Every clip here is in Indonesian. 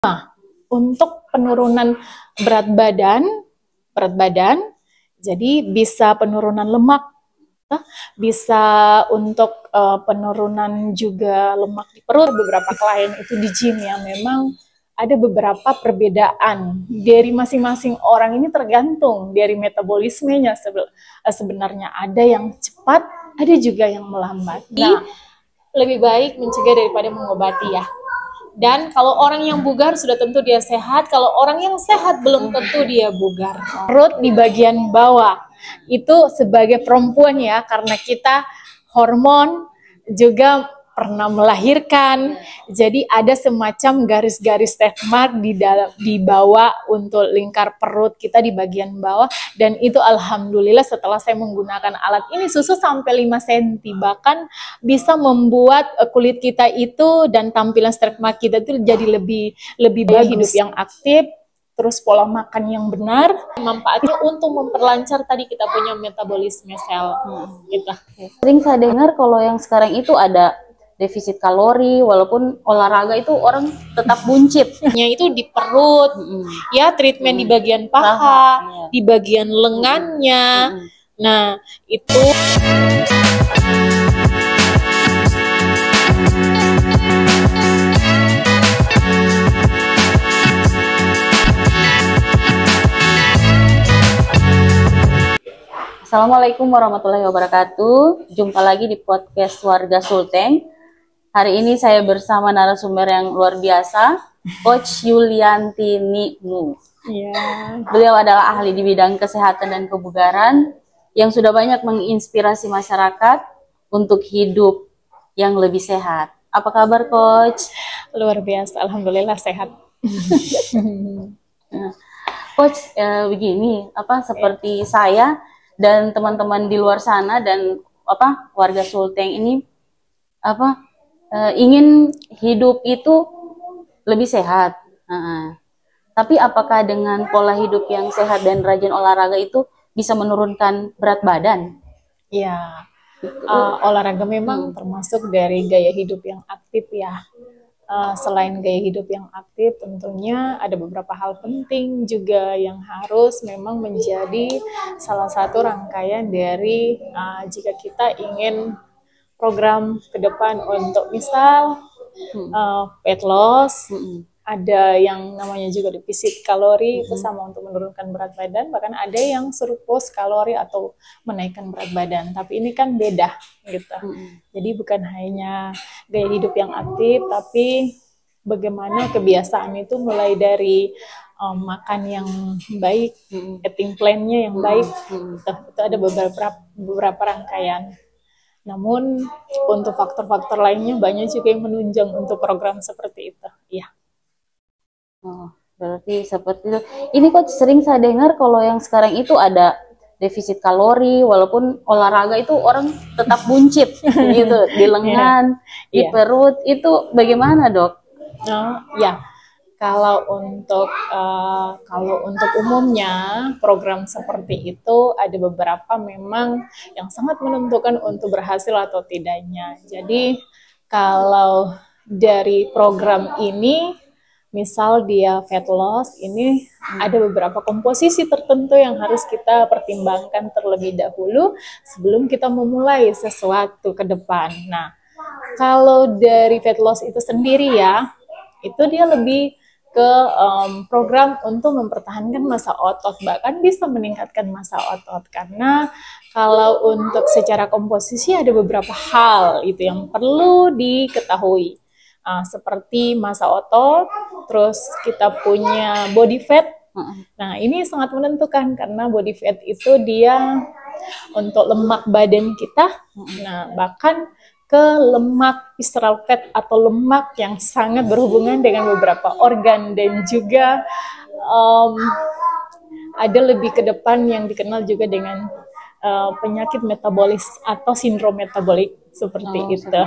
untuk penurunan berat badan, jadi bisa penurunan lemak, bisa untuk penurunan juga lemak di perut. Beberapa klien itu di gym yang memang ada beberapa perbedaan dari masing-masing orang, ini tergantung dari metabolismenya. Sebenarnya ada yang cepat, ada juga yang melambat. Nah, lebih baik mencegah daripada mengobati ya. Dan kalau orang yang bugar sudah tentu dia sehat, kalau orang yang sehat belum tentu dia bugar. Perut di bagian bawah itu sebagai perempuan ya, karena kita hormon juga pernah melahirkan, jadi ada semacam garis-garis stretch mark di bawah untuk lingkar perut kita di bagian bawah. Dan itu alhamdulillah setelah saya menggunakan alat ini susu sampai 5 cm, bahkan bisa membuat kulit kita itu dan tampilan stretch mark kita itu jadi lebih bagus. Hidup yang aktif, terus pola makan yang benar, manfaatnya untuk memperlancar tadi kita punya metabolisme sel. Gitu. Sering saya dengar kalau yang sekarang itu ada defisit kalori, walaupun olahraga itu orang tetap buncit. Itu di perut, ya treatment di bagian paha, di bagian lengannya. Nah, itu Assalamualaikum warahmatullahi wabarakatuh. Jumpa lagi di podcast Warga Sulteng. Hari ini saya bersama narasumber yang luar biasa, Coach Yulianti Nikmu. Beliau adalah ahli di bidang kesehatan dan kebugaran yang sudah banyak menginspirasi masyarakat untuk hidup yang lebih sehat. Apa kabar, Coach? Luar biasa, alhamdulillah sehat. Coach, begini, seperti saya dan teman-teman di luar sana dan warga Sulteng ini ingin hidup itu lebih sehat. Tapi apakah dengan pola hidup yang sehat dan rajin olahraga itu bisa menurunkan berat badan? Ya, olahraga memang termasuk dari gaya hidup yang aktif ya. Selain gaya hidup yang aktif, tentunya ada beberapa hal penting juga yang harus memang menjadi salah satu rangkaian dari jika kita ingin program ke depan untuk misal weight loss, ada yang namanya juga defisit kalori, itu sama untuk menurunkan berat badan, bahkan ada yang surplus kalori atau menaikkan berat badan. Tapi ini kan beda gitu. Jadi bukan hanya gaya hidup yang aktif, tapi bagaimana kebiasaan itu mulai dari makan yang baik, eating plan-nya yang baik. Itu ada beberapa rangkaian. Namun untuk faktor-faktor lainnya banyak juga yang menunjang untuk program seperti itu. Iya. Oh, berarti seperti itu. Ini kok sering saya dengar kalau yang sekarang itu ada defisit kalori, walaupun olahraga itu orang tetap buncit gitu di lengan, di perut. Itu bagaimana, Dok? Ya. Kalau untuk umumnya program seperti itu ada beberapa memang yang sangat menentukan untuk berhasil atau tidaknya. Jadi kalau dari program ini, misal dia fat loss, ini ada beberapa komposisi tertentu yang harus kita pertimbangkan terlebih dahulu sebelum kita memulai sesuatu ke depan. Nah, kalau dari fat loss itu sendiri ya, itu dia lebih ke program untuk mempertahankan massa otot, bahkan bisa meningkatkan massa otot. Karena kalau untuk secara komposisi ada beberapa hal itu yang perlu diketahui, seperti massa otot, terus kita punya body fat. Nah, ini sangat menentukan karena body fat itu dia untuk lemak badan kita. Nah, bahkan ke lemak visceral fat atau lemak yang sangat berhubungan dengan beberapa organ, dan juga ada lebih ke depan yang dikenal juga dengan penyakit metabolis atau sindrom metabolik seperti itu.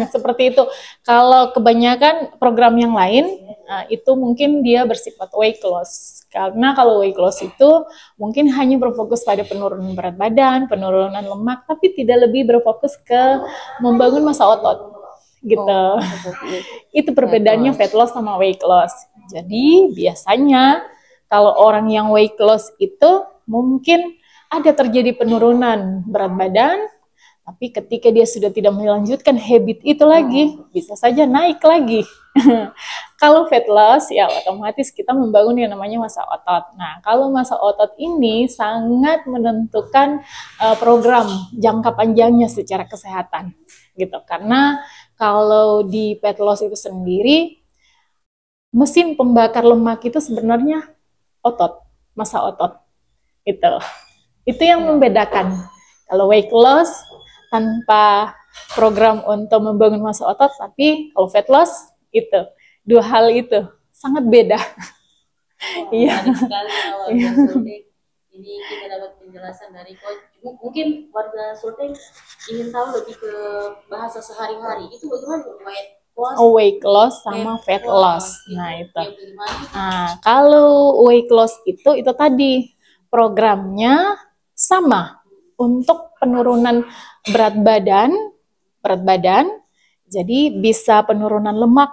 Seperti itu. Kalau kebanyakan program yang lain itu mungkin dia bersifat weight loss. Karena kalau weight loss itu mungkin hanya berfokus pada penurunan berat badan, penurunan lemak, tapi tidak lebih berfokus ke membangun massa otot. gitu. Seperti Itu perbedaannya fat loss sama weight loss. Jadi biasanya kalau orang yang weight loss itu mungkin ada terjadi penurunan berat badan, tapi ketika dia sudah tidak melanjutkan habit itu lagi, bisa saja naik lagi. Kalau fat loss, ya otomatis kita membangun yang namanya massa otot. Nah, kalau massa otot ini sangat menentukan program jangka panjangnya secara kesehatan, gitu. Karena kalau di fat loss itu sendiri, mesin pembakar lemak itu sebenarnya otot, massa otot. Itu yang membedakan. Kalau weight loss tanpa program untuk membangun massa otot, tapi kalau fat loss itu dua hal itu sangat beda. Iya. Menarik sekali warga Sulteng. Ini kita dapat penjelasan dari coach. Mungkin warga Sulteng ingin tahu lebih ke bahasa sehari-hari. Itu bagaimana weight loss sama fat loss. Nah, itu. Nah, kalau weight loss itu tadi programnya sama untuk penurunan berat badan. Jadi bisa penurunan lemak,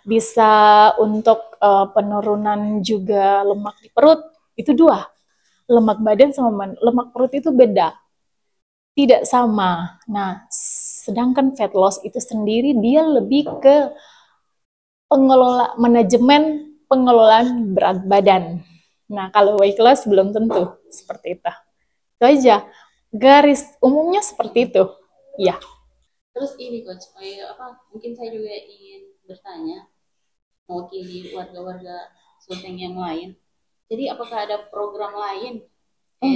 bisa untuk penurunan juga lemak di perut. Itu dua. Lemak badan sama lemak perut itu beda. Tidak sama. Nah, sedangkan fat loss itu sendiri dia lebih ke manajemen pengelolaan berat badan. Nah, kalau weight loss belum tentu seperti itu. Itu aja. Garis umumnya seperti itu. Ya. Terus ini coach, mungkin saya juga ingin bertanya mewakili warga-warga Sulteng yang lain. Jadi apakah ada program lain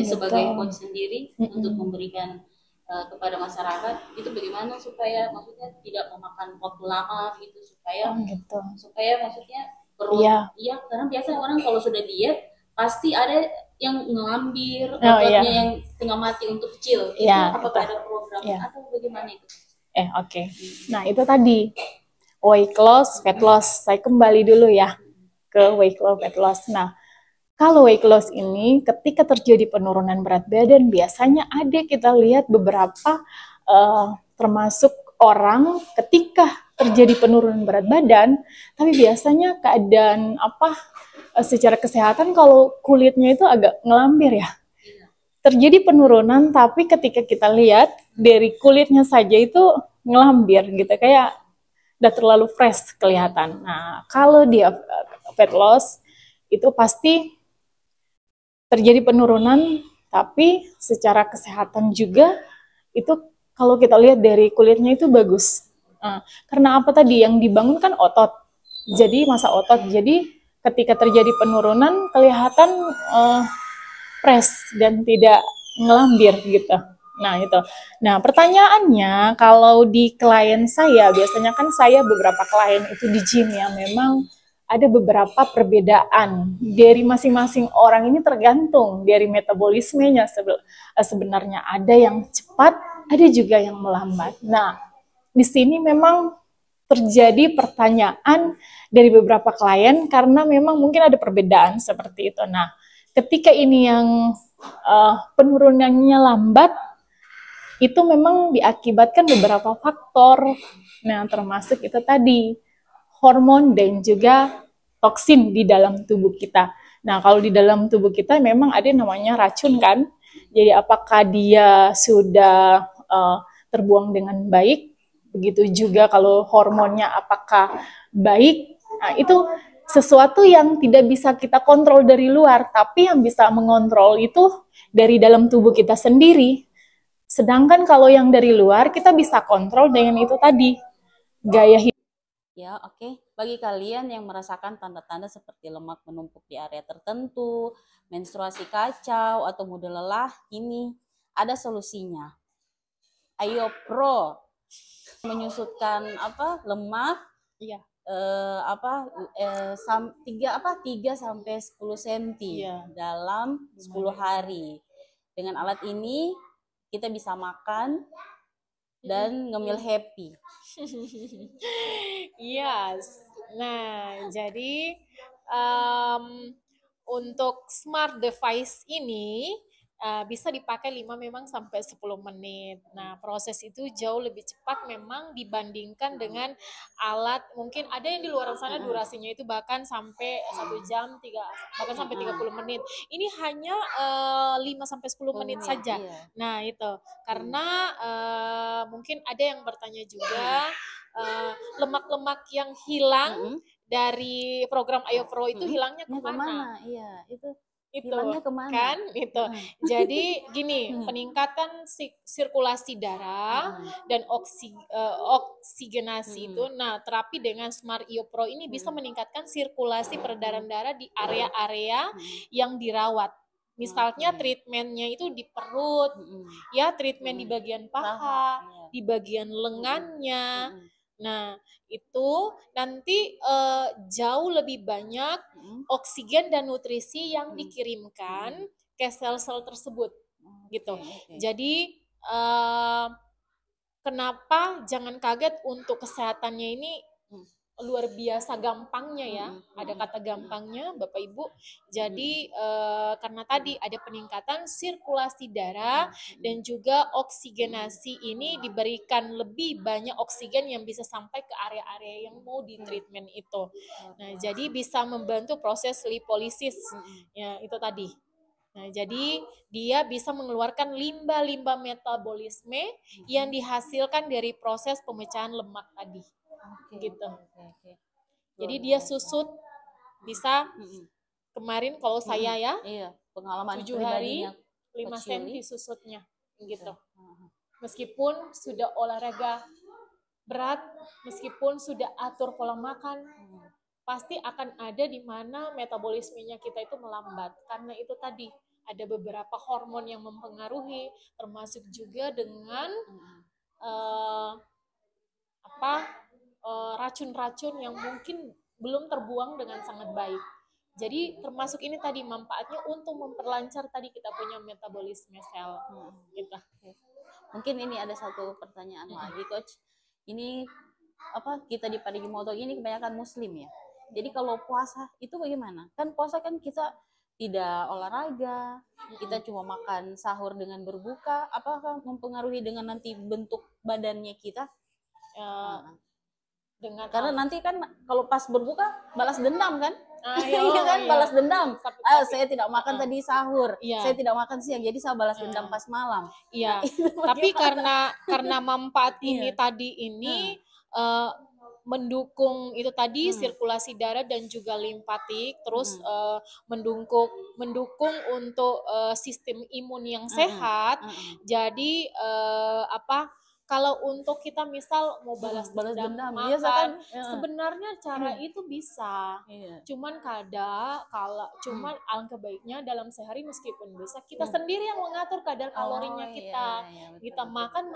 sebagai coach sendiri untuk memberikan kepada masyarakat itu bagaimana supaya maksudnya tidak memakan waktu lama gitu supaya maksudnya perut karena biasanya orang kalau sudah diet pasti ada yang ngambil obatnya yang tengah mati untuk kecil itu apakah ada program atau bagaimana itu? Oke. Nah, itu tadi weight loss, fat loss. Saya kembali dulu ya ke weight loss, fat loss. Nah, kalau weight loss ini ketika terjadi penurunan berat badan, biasanya ada kita lihat beberapa termasuk orang ketika terjadi penurunan berat badan, tapi biasanya keadaan secara kesehatan kalau kulitnya itu agak ngelambir ya. Terjadi penurunan, tapi ketika kita lihat dari kulitnya saja itu ngelambir gitu, kayak udah terlalu fresh kelihatan. Nah, kalau dia fat loss itu pasti terjadi penurunan, tapi secara kesehatan juga itu kalau kita lihat dari kulitnya itu bagus. Karena apa tadi yang dibangun kan otot, jadi massa otot. Jadi ketika terjadi penurunan kelihatan fresh dan tidak ngelambir gitu. Nah itu. Nah pertanyaannya kalau di klien saya, biasanya kan saya beberapa klien itu di gym ya, memang ada beberapa perbedaan dari masing-masing orang ini tergantung dari metabolismenya. Sebenarnya ada yang cepat, ada juga yang melambat. Nah, di sini memang terjadi pertanyaan dari beberapa klien karena memang mungkin ada perbedaan seperti itu. Nah, ketika ini yang penurunannya lambat, itu memang diakibatkan beberapa faktor. Nah, termasuk itu tadi hormon dan juga toksin di dalam tubuh kita. Nah, kalau di dalam tubuh kita memang ada namanya racun kan. Jadi apakah dia sudah terbuang dengan baik, begitu juga kalau hormonnya apakah baik. Nah, itu sesuatu yang tidak bisa kita kontrol dari luar, tapi yang bisa mengontrol itu dari dalam tubuh kita sendiri. Sedangkan kalau yang dari luar kita bisa kontrol dengan itu tadi, gaya hidup. Ya, oke. Bagi kalian yang merasakan tanda-tanda seperti lemak menumpuk di area tertentu, menstruasi kacau, atau mudah lelah, ini ada solusinya. Ayo Pro menyusutkan lemak, 3 sampai 10 cm dalam 10 hari. Dengan alat ini kita bisa makan dan ngemil happy. Yes. Nah, jadi untuk smart device ini bisa dipakai 5 memang sampai 10 menit. Nah, proses itu jauh lebih cepat memang dibandingkan dengan alat, mungkin ada yang di luar sana durasinya itu bahkan sampai 1 jam, bahkan sampai 30 menit. Ini hanya 5 sampai 10 menit saja. Iya. Nah, itu karena mungkin ada yang bertanya juga lemak-lemak yang hilang dari program Ayo Pro itu hilangnya kemana? Iya, itu Itu hilangnya kemana? kan itu. Jadi gini, peningkatan sirkulasi darah dan oksigenasi itu. Nah, terapi dengan Smart Iyo Pro ini bisa meningkatkan sirkulasi peredaran darah di area-area yang dirawat. Misalnya treatmentnya itu di perut, ya treatment di bagian paha, di bagian lengannya. Nah, itu nanti jauh lebih banyak oksigen dan nutrisi yang dikirimkan ke sel-sel tersebut, gitu. Jadi kenapa jangan kaget untuk kesehatannya ini luar biasa gampangnya ya, ada kata gampangnya Bapak Ibu. Jadi karena tadi ada peningkatan sirkulasi darah dan juga oksigenasi ini diberikan lebih banyak oksigen yang bisa sampai ke area-area yang mau di treatment itu. Nah, jadi bisa membantu proses lipolisis, ya itu tadi. Nah, jadi dia bisa mengeluarkan limbah-limbah metabolisme yang dihasilkan dari proses pemecahan lemak tadi. Gitu. Jadi dia susut bisa kemarin kalau saya ya, pengalaman 7 hari 5 cm susutnya gitu. Meskipun sudah olahraga berat, meskipun sudah atur pola makan, pasti akan ada di mana metabolismenya kita itu melambat. Karena itu tadi ada beberapa hormon yang mempengaruhi, termasuk juga dengan racun-racun yang mungkin belum terbuang dengan sangat baik. Jadi termasuk ini tadi manfaatnya untuk memperlancar tadi kita punya metabolisme sel. Gitu. Mungkin ini ada satu pertanyaan lagi, Coach. Ini kita di Parigi Motong ini kebanyakan Muslim ya. Jadi kalau puasa itu bagaimana? Kan puasa kan kita tidak olahraga, kita cuma makan sahur dengan berbuka. Apakah mempengaruhi dengan nanti bentuk badannya kita? Karena nanti kan kalau pas berbuka balas dendam kan? Iya kan, balas dendam. Saya tidak makan tadi sahur, saya tidak makan siang, jadi saya balas dendam pas malam. Iya. Tapi karena manfaat ini tadi ini mendukung itu tadi sirkulasi darah dan juga limpatik, terus mendukung untuk sistem imun yang sehat. Jadi kalau untuk kita misal mau balas dendam makan, sebenarnya cara itu bisa. Cuman cuman alangkah baiknya dalam sehari meskipun bisa kita sendiri yang mengatur kadar kalorinya kita. Kita makan,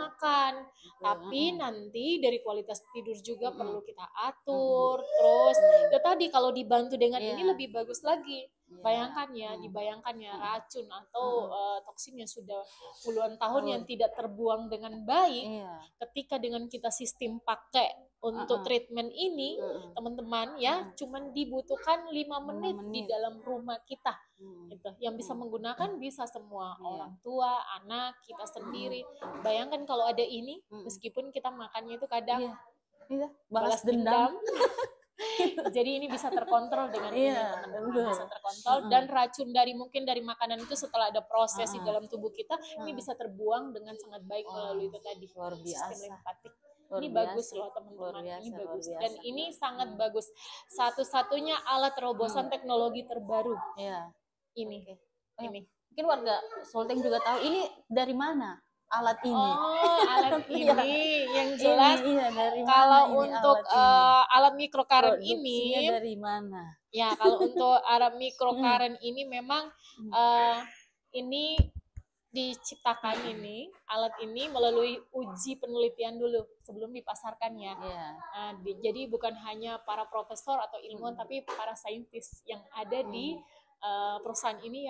tapi nanti dari kualitas tidur juga perlu kita atur. Terus ya tadi kalau dibantu dengan ini lebih bagus lagi. Bayangkan ya, racun atau toksin yang sudah puluhan tahun yang tidak terbuang dengan baik, ketika dengan kita sistem pakai untuk treatment ini, teman-teman ya, cuman dibutuhkan 5 menit di dalam rumah kita, gitu. Yang bisa menggunakan bisa semua, orang tua, anak, kita sendiri. Bayangkan kalau ada ini, meskipun kita makannya itu kadang balas dendam. Jadi ini bisa terkontrol dengan ini, teman-teman, bisa terkontrol dan racun mungkin dari makanan itu setelah ada proses di dalam tubuh kita ini bisa terbuang dengan sangat baik melalui itu tadi sistem limpatik. Ini bagus loh teman-teman, ini bagus dan ini sangat bagus. Satu-satunya alat terobosan teknologi terbaru. Ini. Mungkin warga Sulteng juga tahu ini dari mana alat ini. Alat ini yang jelas kalau untuk alat mikrokaren ini dari mana? Ya, kalau untuk alat mikrokaren ini memang ini diciptakan alat ini melalui uji penelitian dulu sebelum dipasarkannya. Jadi bukan hanya para profesor atau ilmuwan tapi para saintis yang ada di perusahaan ini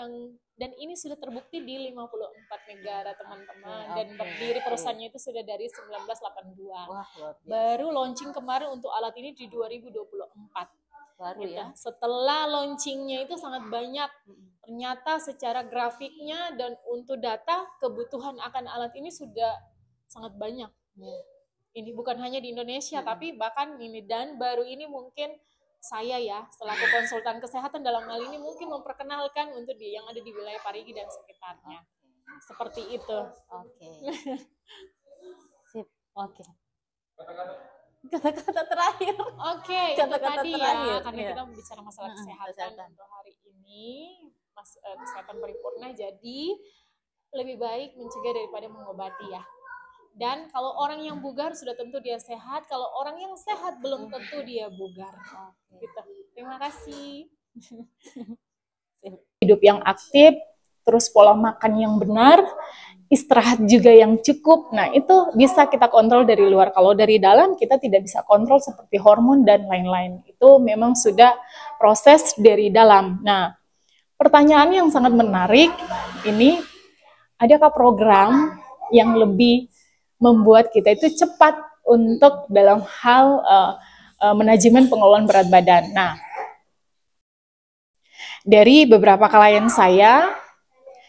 dan ini sudah terbukti di 54 negara teman-teman dan berdiri perusahaannya itu sudah dari 1982. Baru launching kemarin untuk alat ini di 2024. Baru gitu. ya. Setelah launchingnya itu sangat banyak, ternyata secara grafiknya dan untuk data kebutuhan akan alat ini sudah sangat banyak. Ini bukan hanya di Indonesia, tapi bahkan ini, dan baru ini mungkin saya ya selaku konsultan kesehatan dalam hal ini mungkin memperkenalkan untuk yang ada di wilayah Parigi dan sekitarnya. Seperti itu. Oke. Sip. Oke. Kata-kata terakhir. Oke, itu Kata-kata tadi terakhir, ya, karena iya. kita bicara masalah kesehatan kesehatan. untuk hari ini, kesehatan paripurna, jadi lebih baik mencegah daripada mengobati ya. Dan kalau orang yang bugar sudah tentu dia sehat, kalau orang yang sehat belum tentu dia bugar. Gitu. Terima kasih. Hidup yang aktif, terus pola makan yang benar, istirahat juga yang cukup. Nah, itu bisa kita kontrol dari luar. Kalau dari dalam kita tidak bisa kontrol seperti hormon dan lain-lain. Itu memang sudah proses dari dalam. Nah, pertanyaan yang sangat menarik ini, adakah program yang lebih membuat kita itu cepat untuk dalam hal manajemen pengelolaan berat badan? Nah, dari beberapa klien saya,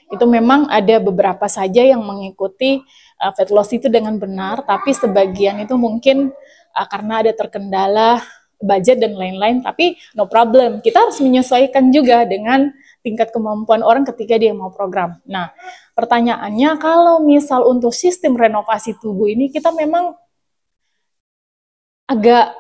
itu memang ada beberapa saja yang mengikuti fat loss itu dengan benar, tapi sebagian itu mungkin karena ada terkendala budget dan lain-lain, tapi no problem. Kita harus menyesuaikan juga dengan tingkat kemampuan orang ketika dia mau program. Nah, pertanyaannya kalau misal untuk sistem renovasi tubuh ini kita memang agak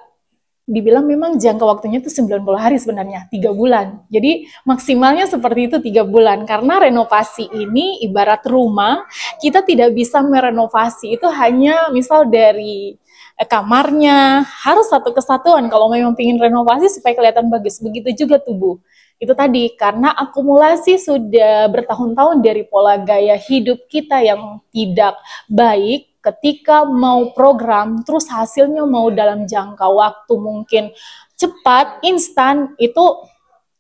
dibilang memang jangka waktunya itu 90 hari sebenarnya, 3 bulan. Jadi maksimalnya seperti itu 3 bulan. Karena renovasi ini ibarat rumah, kita tidak bisa merenovasi itu hanya misal dari kamarnya, harus satu kesatuan kalau memang ingin renovasi supaya kelihatan bagus. Begitu juga tubuh. Itu tadi, karena akumulasi sudah bertahun-tahun dari pola gaya hidup kita yang tidak baik, ketika mau program, terus hasilnya mau dalam jangka waktu mungkin cepat, instan, itu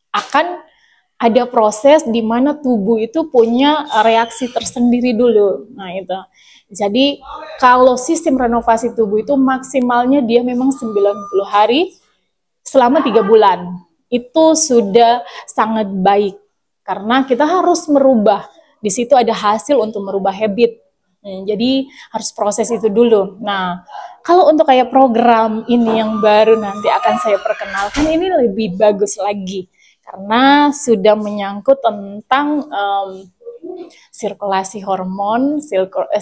akan ada proses di mana tubuh itu punya reaksi tersendiri dulu. Nah itu. Jadi kalau sistem renovasi tubuh itu maksimalnya dia memang 90 hari selama 3 bulan. Itu sudah sangat baik. Karena kita harus merubah. Di situ ada hasil untuk merubah habit. Jadi harus proses itu dulu. Nah, kalau untuk kayak program ini yang baru nanti akan saya perkenalkan, ini lebih bagus lagi. Karena sudah menyangkut tentang sirkulasi hormon,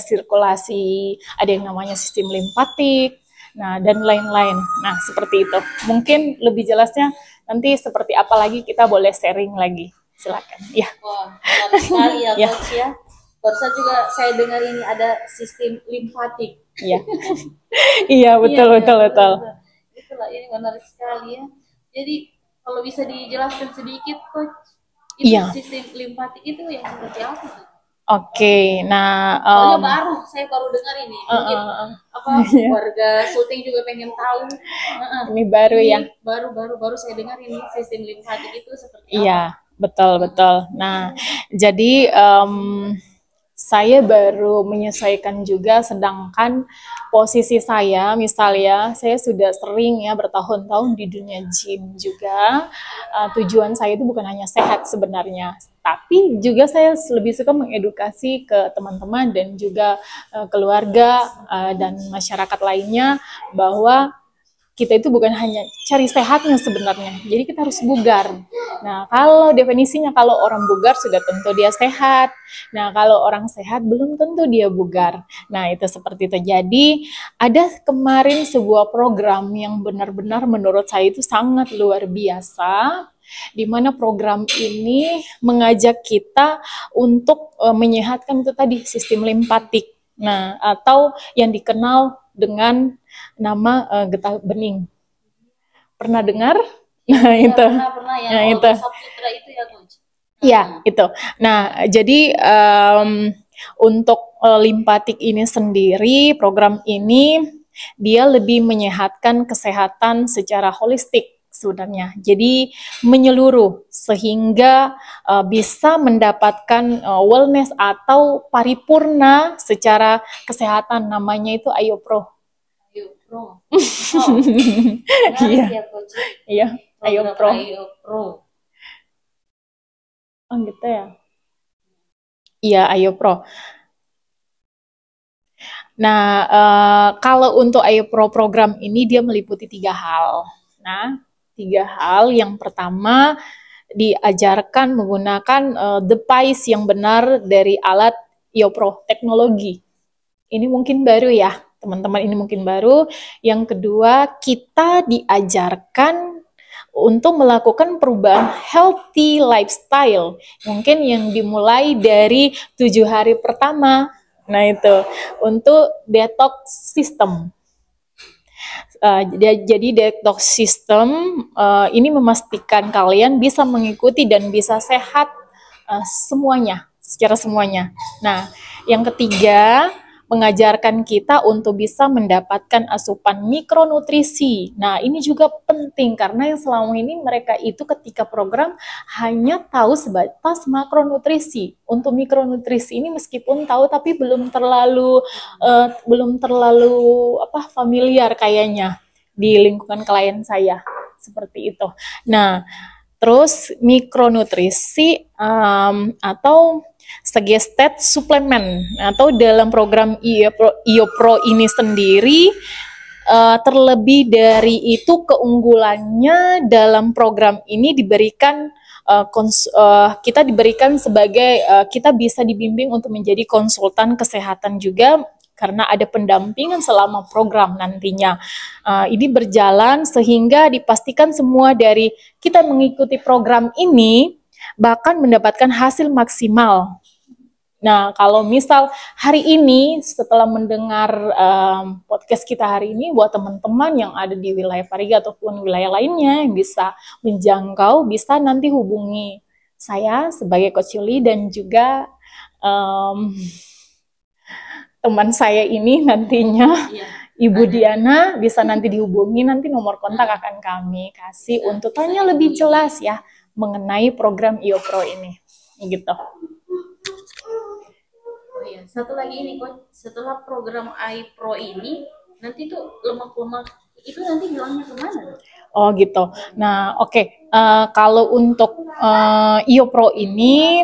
sirkulasi, ada yang namanya sistem limpatik, nah dan lain-lain. Nah, seperti itu. Mungkin lebih jelasnya nanti seperti apa lagi kita boleh sharing lagi. Silakan. Ya. Wah, menarik sekali ya, Coach ya. Barusan juga saya dengar ini ada sistem limfatik. Iya. Iya, betul. Itulah, ini menarik sekali ya. Jadi kalau bisa dijelaskan sedikit, Coach, itu sistem limpatik itu yang seperti apa tuh? Oke, nah saya baru dengar ini. Mungkin warga Sulteng juga pengen tahu. Ini baru ya. Baru saya dengar ini sistem limpatik itu seperti apa? Iya, betul. Nah, jadi saya baru menyesuaikan juga, sedangkan posisi saya, misalnya saya sudah sering ya bertahun-tahun di dunia gym juga. Tujuan saya itu bukan hanya sehat sebenarnya, tapi juga saya lebih suka mengedukasi ke teman-teman dan juga keluarga dan masyarakat lainnya bahwa kita itu bukan hanya cari sehatnya sebenarnya, jadi kita harus bugar. Nah, kalau definisinya kalau orang bugar sudah tentu dia sehat. Nah, kalau orang sehat belum tentu dia bugar. Nah, itu seperti itu. Jadi, ada kemarin sebuah program yang benar-benar menurut saya itu sangat luar biasa, di mana program ini mengajak kita untuk menyehatkan itu tadi sistem limpatik. Nah, atau yang dikenal dengan nama getah bening. Pernah dengar? Nah, itu. Pernah ya. Nah, itu. Saputra itu ya, Coach. Iya, itu. Nah, jadi untuk limpatik ini sendiri, program ini dia lebih menyehatkan kesehatan secara holistik sebenarnya. Jadi menyeluruh sehingga bisa mendapatkan wellness atau paripurna secara kesehatan, namanya itu AyoPro. AyoPro. Iya. Ya, Coach. Iya. Ayo Pro. Ayo Pro. Oh gitu ya. Iya, Ayo Pro. Nah, kalau untuk Ayo Pro program ini dia meliputi 3 hal. Nah, 3 hal. Yang pertama, diajarkan menggunakan device yang benar dari alat Ayo Pro teknologi. Ini mungkin baru ya, teman-teman, ini mungkin baru. Yang kedua, kita diajarkan untuk melakukan perubahan healthy lifestyle, mungkin yang dimulai dari 7 hari pertama. Nah itu untuk detox system. Jadi detox system ini memastikan kalian bisa mengikuti dan bisa sehat secara semuanya. Nah, yang ketiga, mengajarkan kita untuk bisa mendapatkan asupan mikronutrisi. Nah, ini juga penting karena yang selama ini mereka itu ketika program hanya tahu sebatas makronutrisi. Untuk mikronutrisi ini meskipun tahu tapi belum terlalu familiar kayaknya di lingkungan klien saya seperti itu. Nah, terus mikronutrisi atau suggested suplemen atau dalam program Ayo Pro ini sendiri terlebih dari itu keunggulannya dalam program ini diberikan kita diberikan sebagai kita bisa dibimbing untuk menjadi konsultan kesehatan juga karena ada pendampingan selama program nantinya. Ini berjalan sehingga dipastikan semua dari kita mengikuti program ini bahkan mendapatkan hasil maksimal. Nah, kalau misal hari ini setelah mendengar podcast kita hari ini, buat teman-teman yang ada di wilayah Parigi ataupun wilayah lainnya yang bisa menjangkau, bisa nanti hubungi saya sebagai Coach Yuli dan juga teman saya ini nantinya, Ibu Diana, bisa nanti dihubungi, nanti nomor kontak akan kami kasih untuk tanya lebih jelas ya mengenai program Ayo Pro ini, gitu. Oh iya, satu lagi ini Coach, setelah program Ayo Pro ini, nanti tuh lemak-lemak itu nanti hilangnya kemana? Oh gitu. Nah, oke. Kalau untuk Ayo Pro ini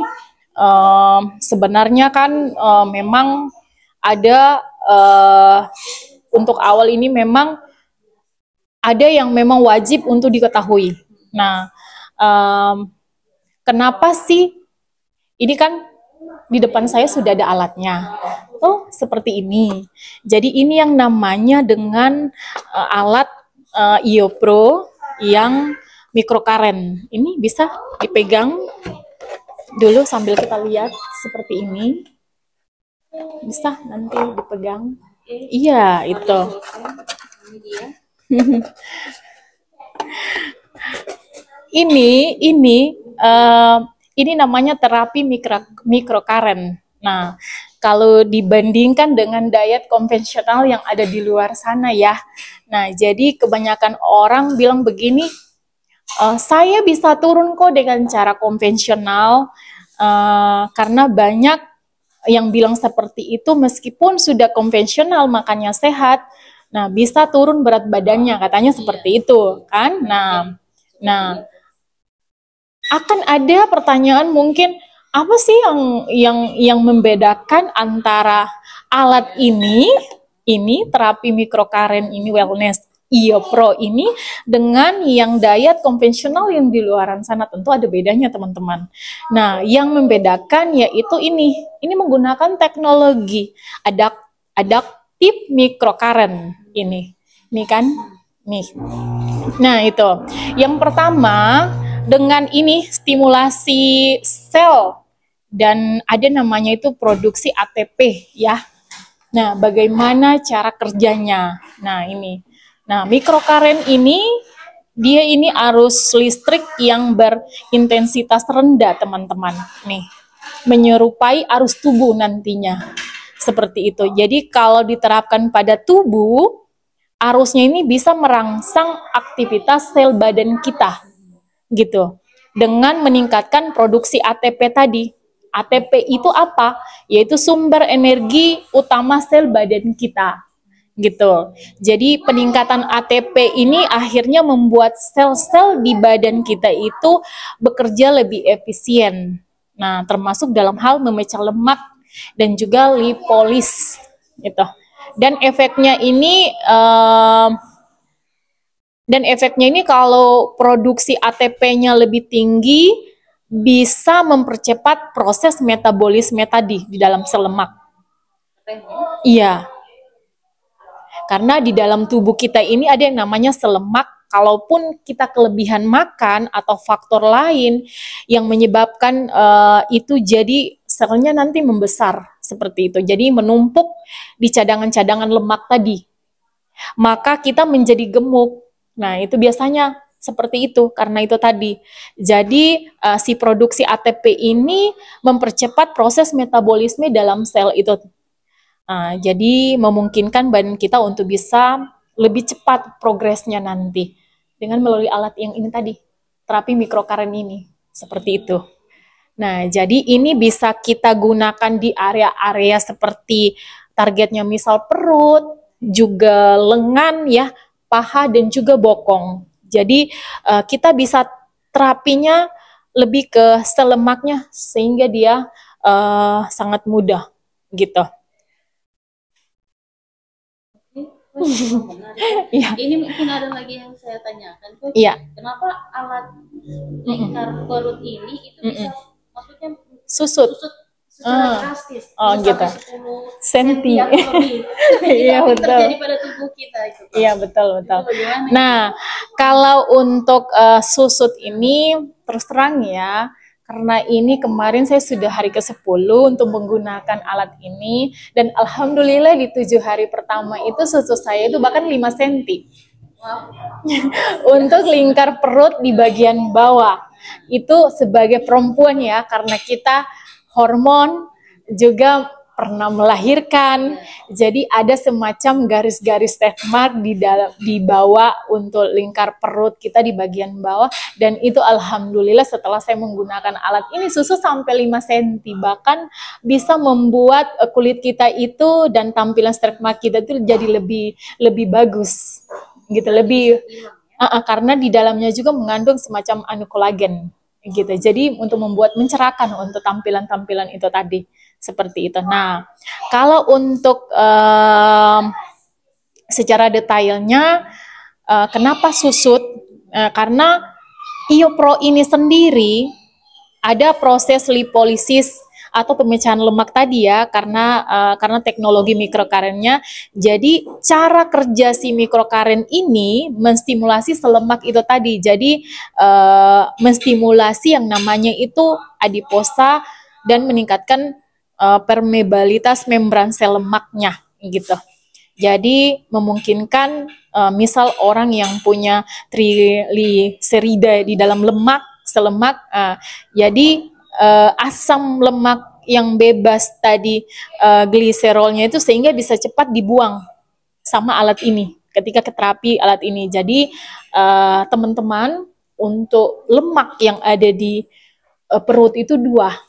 sebenarnya kan memang ada untuk awal ini memang ada yang memang wajib untuk diketahui. Nah, kenapa sih ini kan di depan saya sudah ada alatnya. Oh, seperti ini. Jadi ini yang namanya dengan alat Ayo Pro yang microcurrent. Ini bisa dipegang dulu sambil kita lihat seperti ini. Bisa nanti dipegang. Iya, itu. Ini namanya terapi microcurrent. Nah, kalau dibandingkan dengan diet konvensional yang ada di luar sana ya. Nah, jadi kebanyakan orang bilang begini, saya bisa turun kok dengan cara konvensional, karena banyak yang bilang seperti itu meskipun sudah konvensional makannya sehat, nah bisa turun berat badannya, katanya seperti itu kan. Nah, akan ada pertanyaan mungkin apa sih yang membedakan antara alat ini terapi microcurrent ini wellness Ayo Pro ini dengan yang diet konvensional yang di luaran sana? Tentu ada bedanya teman-teman. Nah, yang membedakan yaitu ini menggunakan teknologi adaptif microcurrent ini kan nih. Nah, itu yang pertama, dengan ini stimulasi sel dan ada namanya itu produksi ATP ya. Nah, bagaimana cara kerjanya? Nah, microcurrent ini dia ini arus listrik yang berintensitas rendah, teman-teman. Nih, menyerupai arus tubuh nantinya. Seperti itu. Jadi kalau diterapkan pada tubuh, arusnya ini bisa merangsang aktivitas sel badan kita. Gitu. Dengan meningkatkan produksi ATP tadi. ATP itu apa? Yaitu sumber energi utama sel badan kita. gitu. Jadi peningkatan ATP ini akhirnya membuat sel-sel di badan kita itu bekerja lebih efisien. Nah, termasuk dalam hal memecah lemak dan juga lipolis gitu. Dan efeknya ini kalau produksi ATP-nya lebih tinggi bisa mempercepat proses metabolisme tadi di dalam sel lemak. Iya. Karena di dalam tubuh kita ini ada yang namanya sel lemak. Kalaupun kita kelebihan makan atau faktor lain yang menyebabkan itu jadi selnya nanti membesar seperti itu. Jadi menumpuk di cadangan-cadangan lemak tadi. Maka kita menjadi gemuk. Nah, itu biasanya seperti itu karena itu tadi. Jadi si produksi ATP ini mempercepat proses metabolisme dalam sel itu. Jadi memungkinkan badan kita untuk bisa lebih cepat progresnya nanti dengan melalui alat yang ini tadi, terapi mikrokaren ini, seperti itu. Nah, jadi ini bisa kita gunakan di area-area seperti targetnya misal perut, juga lengan ya, paha dan juga bokong. Jadi kita bisa terapinya lebih ke sel lemaknya sehingga dia sangat mudah gitu. Ya. Ini mungkin ada lagi yang saya tanyakan, Coach. Ya. Kenapa alat lingkar perut ini itu bisa maksudnya susut secara drastis? Oh gitu. 10 senti. Iya betul. Terjadi pada tubuh kita itu. Iya betul. Nah, kalau untuk susut ini terus terang ya. Karena ini kemarin saya sudah hari ke-10 untuk menggunakan alat ini. Dan alhamdulillah di 7 hari pertama itu susut saya itu bahkan 5 cm. Wow. Untuk lingkar perut di bagian bawah. Itu sebagai perempuan ya, karena kita hormon juga pernah melahirkan. Jadi ada semacam garis-garis stretch mark di bawah untuk lingkar perut kita di bagian bawah, dan itu alhamdulillah setelah saya menggunakan alat ini susut sampai 5 cm, bahkan bisa membuat kulit kita itu dan tampilan stretch mark kita itu jadi lebih bagus gitu, karena di dalamnya juga mengandung semacam kolagen gitu. Jadi untuk membuat mencerahkan untuk tampilan-tampilan itu tadi. Seperti itu. Nah, kalau untuk secara detailnya, kenapa susut? Karena Iopro ini sendiri ada proses lipolisis atau pemecahan lemak tadi ya, karena teknologi mikrokarennya. Jadi cara kerja si mikrokaren ini menstimulasi sel lemak itu tadi. Jadi menstimulasi yang namanya itu adiposa dan meningkatkan permeabilitas membran sel lemaknya gitu. Jadi memungkinkan misal orang yang punya trigliserida di dalam sel lemak, jadi asam lemak yang bebas tadi gliserolnya itu sehingga bisa cepat dibuang sama alat ini ketika terapi alat ini. Jadi teman-teman, untuk lemak yang ada di perut itu 2.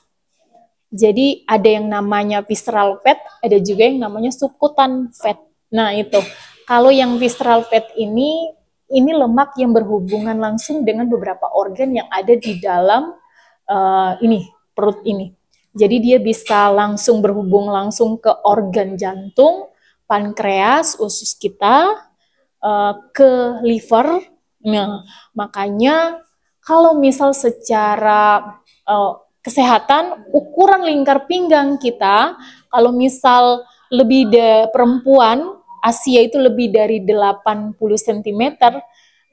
Jadi ada yang namanya visceral fat, ada juga yang namanya subkutan fat. Nah itu, kalau yang visceral fat ini lemak yang berhubungan langsung dengan beberapa organ yang ada di dalam perut ini. Jadi dia bisa langsung berhubung langsung ke organ jantung, pankreas, usus kita, ke liver. Nah, makanya kalau misal secara kesehatan, ukuran lingkar pinggang kita, kalau misal lebih dari perempuan, Asia itu lebih dari 80 cm,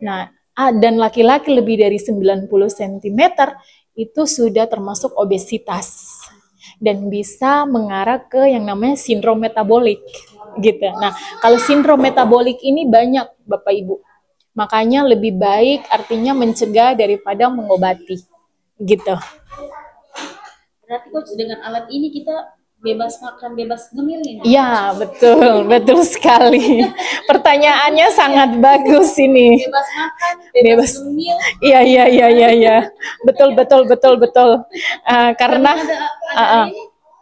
nah, dan laki-laki lebih dari 90 cm, itu sudah termasuk obesitas. Dan bisa mengarah ke yang namanya sindrom metabolik. Gitu. Nah, kalau sindrom metabolik ini banyak, Bapak Ibu. Makanya lebih baik artinya mencegah daripada mengobati. Gitu. Berarti Coach, dengan alat ini kita bebas makan, bebas ngemil ini? Iya, betul sekali. Pertanyaannya sangat bagus ini. Bebas makan, bebas ngemil. Iya. Betul. Karena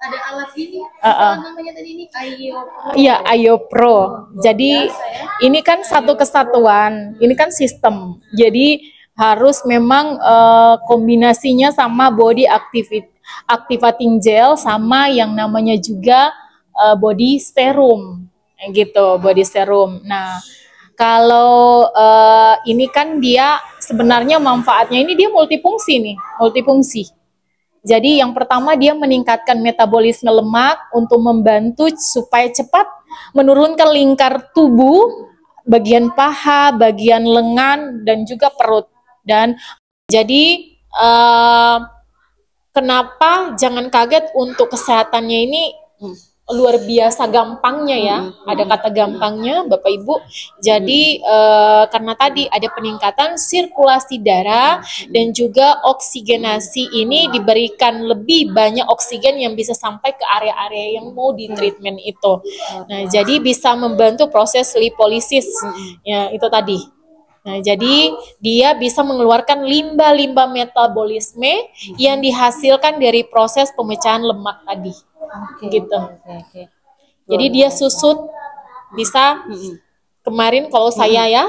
ada alat ini, apa namanya tadi ini? Iya, Ayo Pro. Jadi ini kan satu kesatuan, ini kan sistem. Jadi harus memang kombinasinya sama body activating gel sama yang namanya juga body serum, gitu, body serum. Nah, kalau ini kan dia sebenarnya manfaatnya ini dia multifungsi nih, multifungsi. Jadi yang pertama dia meningkatkan metabolisme lemak untuk membantu supaya cepat menurunkan lingkar tubuh, bagian paha, bagian lengan, dan juga perut. Dan jadi kenapa jangan kaget untuk kesehatannya ini luar biasa gampangnya ya, ada kata gampangnya Bapak Ibu. Jadi karena tadi ada peningkatan sirkulasi darah dan juga oksigenasi ini diberikan lebih banyak oksigen yang bisa sampai ke area-area yang mau di treatment itu. Nah, jadi bisa membantu proses lipolisis, ya itu tadi. Nah, jadi dia bisa mengeluarkan limbah-limbah metabolisme yang dihasilkan dari proses pemecahan lemak tadi. Gitu. Jadi dia susut bisa kemarin kalau saya ya,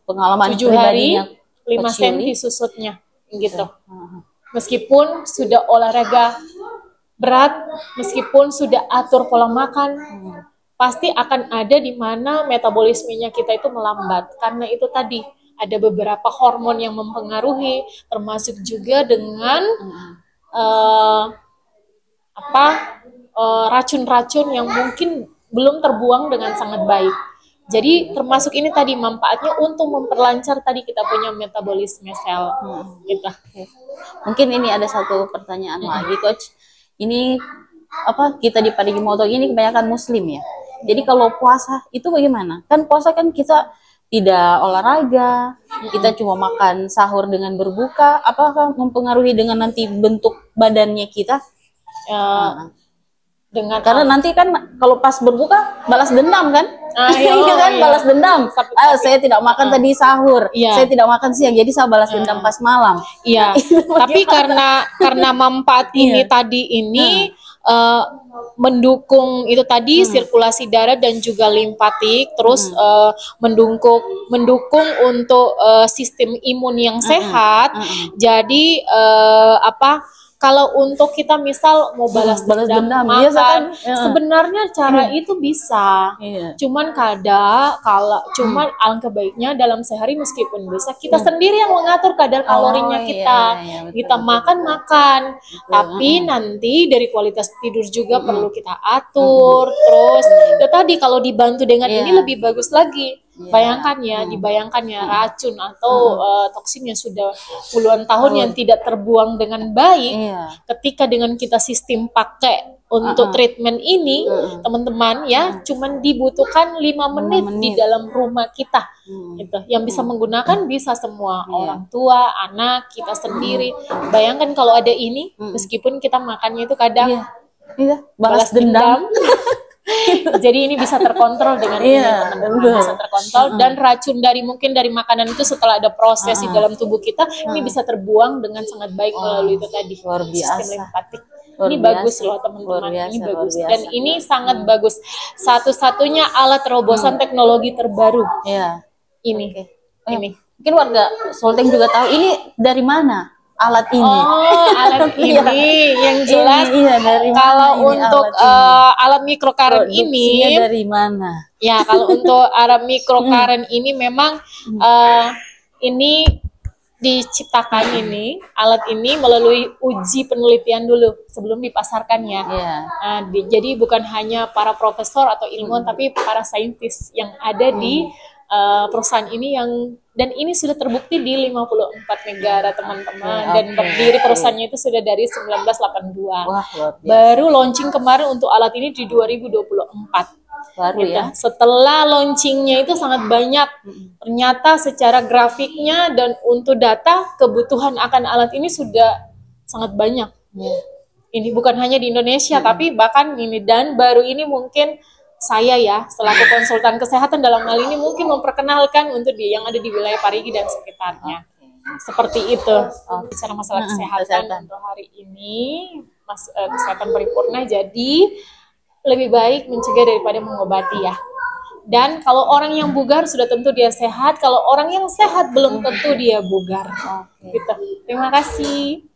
pengalaman 7 hari 5 cm susutnya gitu. Meskipun sudah olahraga berat, meskipun sudah atur pola makan, pasti akan ada di mana metabolismenya kita itu melambat. Karena itu tadi ada beberapa hormon yang mempengaruhi, termasuk juga dengan racun-racun yang mungkin belum terbuang dengan sangat baik. Jadi termasuk ini tadi manfaatnya untuk memperlancar tadi kita punya metabolisme sel. Gitu. Mungkin ini ada satu pertanyaan lagi, Coach. Ini kita di Parigi Motong ini kebanyakan Muslim ya. Jadi kalau puasa itu bagaimana? Kan puasa kan kita tidak olahraga, kita cuma makan sahur dengan berbuka. Apakah mempengaruhi dengan nanti bentuk badannya kita? Karena nanti kan kalau pas berbuka balas dendam kan? Balas dendam. Saya tidak makan tadi sahur, saya tidak makan siang, jadi saya balas dendam pas malam. Iya. Tapi karena manfaat ini tadi ini mendukung itu tadi sirkulasi darah dan juga limpatik, terus mendukung untuk sistem imun yang sehat. Jadi kalau untuk kita misal mau balas dendam makan, sebenarnya cara itu bisa. Cuman cuman alangkah baiknya dalam sehari meskipun bisa kita sendiri yang mengatur kadar kalorinya kita. Kita makan. Tapi nanti dari kualitas tidur juga perlu kita atur. Terus itu tadi kalau dibantu dengan ini lebih bagus lagi. Dibayangkan ya racun atau toksin yang sudah puluhan tahun yang tidak terbuang dengan baik. Ketika dengan kita sistem pakai untuk treatment ini, teman-teman ya, cuman dibutuhkan 5 menit di dalam rumah kita. Gitu. Yang bisa menggunakan bisa semua, orang tua, anak, kita sendiri. Bayangkan kalau ada ini, meskipun kita makannya itu kadang balas dendam. Jadi ini bisa terkontrol dengan ini, teman-teman, bisa terkontrol dan racun dari makanan itu setelah ada proses di dalam tubuh kita ini bisa terbuang dengan sangat baik melalui itu tadi sistem limpatik. Ini bagus loh teman-teman, ini bagus dan ini sangat bagus. Satu-satunya alat terobosan teknologi terbaru. Ini. Mungkin warga Sulteng juga tahu ini dari mana? Alat ini. Alat ini yang jelas. Kalau untuk alat mikrocurrent ini dari mana? Ya, kalau untuk alat mikrocurrent ini memang ini diciptakan alat ini melalui uji penelitian dulu sebelum dipasarkannya. Jadi bukan hanya para profesor atau ilmuwan tapi para saintis yang ada di perusahaan ini dan ini sudah terbukti di 54 negara teman-teman dan berdiri perusahaannya itu sudah dari 1982. Baru launching kemarin untuk alat ini di 2024. Baru ya. Setelah launchingnya itu sangat banyak. Ternyata secara grafiknya dan untuk data kebutuhan akan alat ini sudah sangat banyak. Ini bukan hanya di Indonesia tapi bahkan ini dan baru ini mungkin saya ya selaku konsultan kesehatan dalam hal ini mungkin memperkenalkan untuk yang ada di wilayah Parigi dan sekitarnya. Seperti itu. Bicara masalah kesehatan untuk hari ini, kesehatan paripurna. Jadi lebih baik mencegah daripada mengobati ya. Dan kalau orang yang bugar sudah tentu dia sehat, kalau orang yang sehat belum tentu dia bugar. Gitu. Terima kasih.